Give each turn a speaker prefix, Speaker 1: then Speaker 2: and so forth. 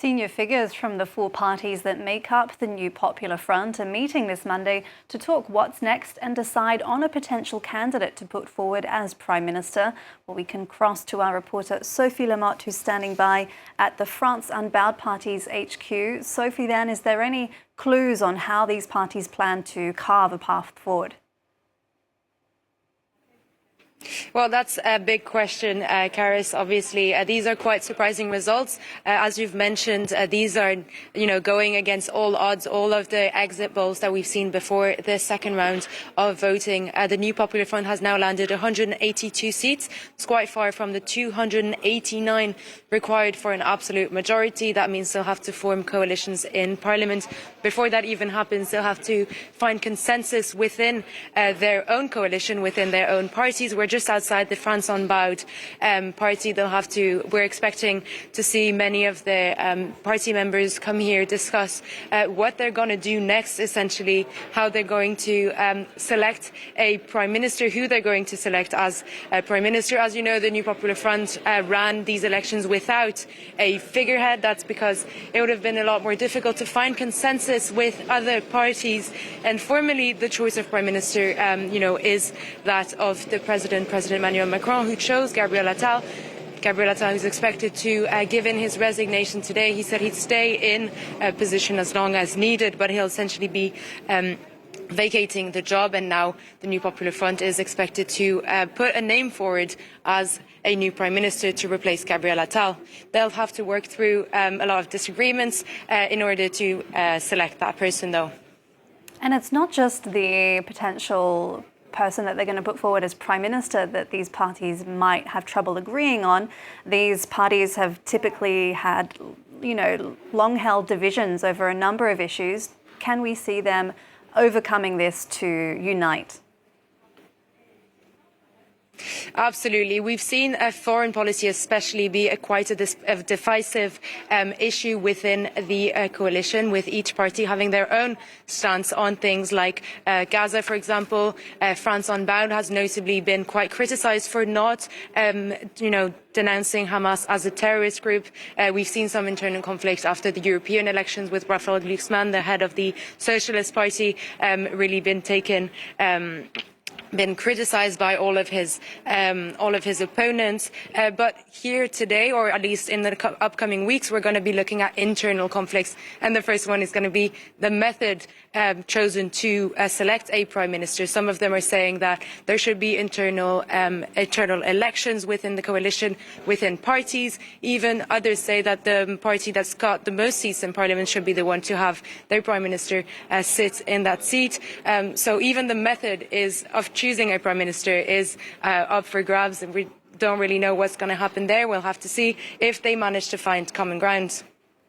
Speaker 1: Senior figures from the four parties that make up the New Popular Front are meeting this Monday to talk what's next and decide on a potential candidate to put forward as Prime Minister. Well, we can cross to our reporter Sophie Lamotte, who's standing by at the France Unbowed Party's HQ. Sophie, then, is there any clues on how these parties plan to carve a path forward?
Speaker 2: Well, that's a big question, Karis. Obviously, these are quite surprising results. As you've mentioned, these are, going against all odds, all of the exit polls that we've seen before the second round of voting. The New Popular Front has now landed 182 seats. It's quite far from the 289 required for an absolute majority. That means they'll have to form coalitions in Parliament. Before that even happens, they'll have to find consensus within their own coalition, within their own parties. We're just outside the France Unbowed party. We're expecting to see many of the party members come here, discuss what they're going to do next, essentially, how they're going to select a Prime Minister, who they're going to select as Prime Minister. As you know, the New Popular Front ran these elections without a figurehead. That's because it would have been a lot more difficult to find consensus with other parties. And formally, the choice of Prime Minister, is that of the President Emmanuel Macron, who chose Gabriel Attal. Gabriel Attal is expected to give in his resignation today. He said he'd stay in a position as long as needed, but he'll essentially be vacating the job. And now the New Popular Front is expected to put a name forward as a new Prime Minister to replace Gabriel Attal. They'll have to work through a lot of disagreements in order to select that person, though.
Speaker 1: And it's not just the potential person that they're going to put forward as Prime Minister that these parties might have trouble agreeing on. These parties have typically had, long-held divisions over a number of issues. Can we see them overcoming this to unite?
Speaker 2: Absolutely. We've seen foreign policy especially be quite a divisive issue within the coalition, with each party having their own stance on things like Gaza, for example. France Unbowed has notably been quite criticised for not, denouncing Hamas as a terrorist group. We've seen some internal conflict after the European elections, with Raphael Glucksmann, the head of the Socialist Party, really been criticised by all of his opponents. But here today, or at least in the upcoming weeks, we're going to be looking at internal conflicts. And the first one is going to be the method chosen to select a Prime Minister. Some of them are saying that there should be internal elections within the coalition, within parties. Even others say that the party that's got the most seats in Parliament should be the one to have their Prime Minister sit in that seat. So even the method of choosing a Prime Minister is up for grabs, and we don't really know what's going to happen there. We'll have to see if they manage to find common ground.